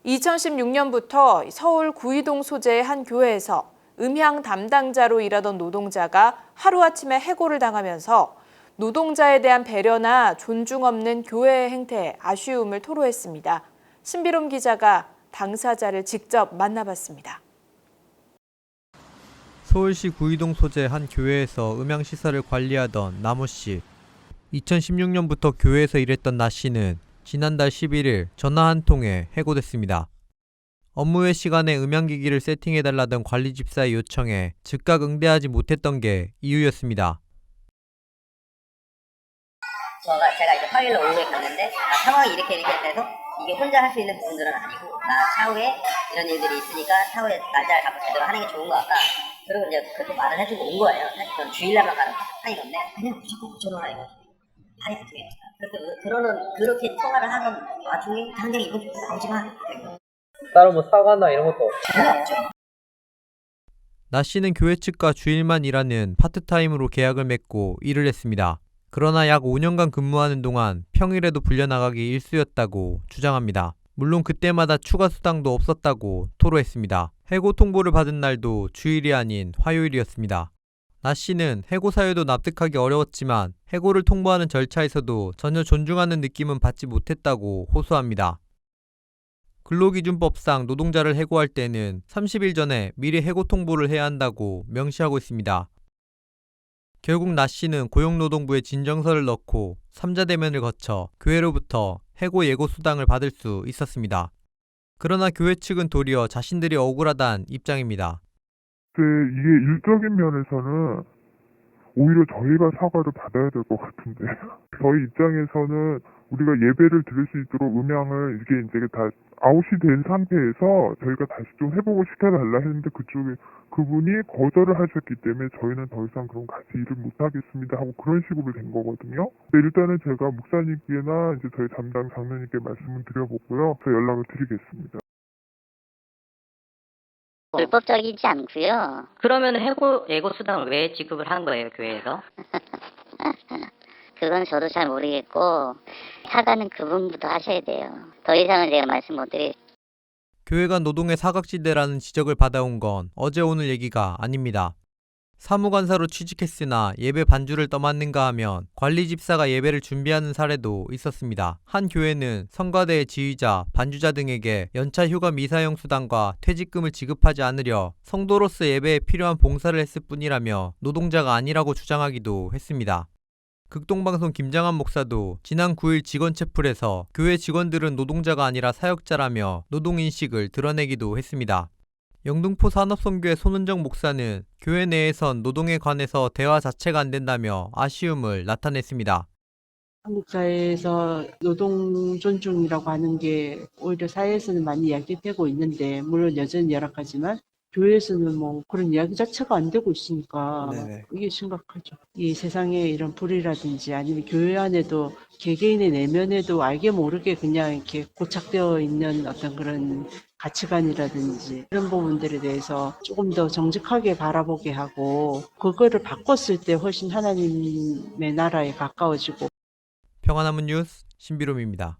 2016년부터 서울 구이동 소재의 한 교회에서 음향 담당자로 일하던 노동자가 하루아침에 해고를 당하면서 노동자에 대한 배려나 존중 없는 교회의 행태에 아쉬움을 토로했습니다. 신비롬 기자가 당사자를 직접 만나봤습니다. 서울시 구이동 소재 한 교회에서 음향시설을 관리하던 남호 씨. 2016년부터 교회에서 일했던 나 씨는 지난달 11일 전화 한 통에 해고됐습니다. 업무 외 시간에 음향기기를 세팅해달라던 관리 집사의 요청에 즉각 응대하지 못했던 게 이유였습니다. 제가 이제 화요일에 오후에 갔는데 상황이 이렇게 돼서 이게 혼자 할 수 있는 부분들은 아니고 차후에 이런 일들이 있으니까 차후에 날짜를 잡고 제대로 하는 게 좋은 것 같다. 그리고 이제 그렇게 말을 해주고 온 거예요. 사실 저는 주일날만 가는 사이건데 그냥 무조건 고쳐놓으라 이거. 아니 어떻게 그렇게 통화를 하는 와중에 당장 이번 주에 나오지 마. 따로 뭐 사과나 이런 것도 나 씨는 교회 측과 주일만 일하는 파트타임으로 계약을 맺고 일을 했습니다. 그러나 약 5년간 근무하는 동안 평일에도 불려나가기 일쑤였다고 주장합니다. 물론 그때마다 추가 수당도 없었다고 토로했습니다. 해고 통보를 받은 날도 주일이 아닌 화요일이었습니다. 나 씨는 해고 사유도 납득하기 어려웠지만 해고를 통보하는 절차에서도 전혀 존중하는 느낌은 받지 못했다고 호소합니다. 근로기준법상 노동자를 해고할 때는 30일 전에 미리 해고 통보를 해야 한다고 명시하고 있습니다. 결국 나 씨는 고용노동부에 진정서를 넣고 3자 대면을 거쳐 교회로부터 해고 예고 수당을 받을 수 있었습니다. 그러나 교회 측은 도리어 자신들이 억울하다는 입장입니다. 이게 일적인 면에서는 오히려 저희가 사과를 받아야 될 것 같은데 저희 입장에서는 우리가 예배를 드릴 수 있도록 음향을 이게 이제 다 아웃이 된 상태에서 저희가 다시 좀 회복을 시켜달라 했는데 그분이 거절을 하셨기 때문에 저희는 더 이상 그럼 같이 일을 못하겠습니다 하고 그런 식으로 된 거거든요. 근데 일단은 제가 목사님께나 이제 저희 담당 장로님께 말씀을 드려보고요. 그 연락을 드리겠습니다. 불법적이지 않고요. 그러면 예고 수당을 왜 지급을 한 거예요, 교회에서? 그건 저도 잘 모르겠고 사과는 그분부터 하셔야 돼요. 더 이상은 제가 말씀 못 드리겠습니다. 교회가 노동의 사각지대라는 지적을 받아온 건 어제 오늘 얘기가 아닙니다. 사무관사로 취직했으나 예배 반주를 떠맡는가 하면 관리 집사가 예배를 준비하는 사례도 있었습니다. 한 교회는 성가대의 지휘자, 반주자 등에게 연차 휴가 미사용 수당과 퇴직금을 지급하지 않으려 성도로서 예배에 필요한 봉사를 했을 뿐이라며 노동자가 아니라고 주장하기도 했습니다. 극동방송 김장한 목사도 지난 9일 직원 채플에서 교회 직원들은 노동자가 아니라 사역자라며 노동인식을 드러내기도 했습니다. 영등포 산업선교회 손은정 목사는 교회 내에선 노동에 관해서 대화 자체가 안 된다며 아쉬움을 나타냈습니다. 한국 사회에서 노동 존중이라고 하는 게 오히려 사회에서는 많이 이야기되고 있는데 물론 여전히 열악하지만 교회에서는 뭐 그런 이야기 자체가 안 되고 있으니까 이게 심각하죠. 이 세상에 이런 불이라든지 아니면 교회 안에도 개개인의 내면에도 알게 모르게 그냥 이렇게 고착되어 있는 어떤 그런 가치관이라든지 이런 부분들에 대해서 조금 더 정직하게 바라보게 하고 그거를 바꿨을 때 훨씬 하나님의 나라에 가까워지고. 평안한문 뉴스 신비롬입니다.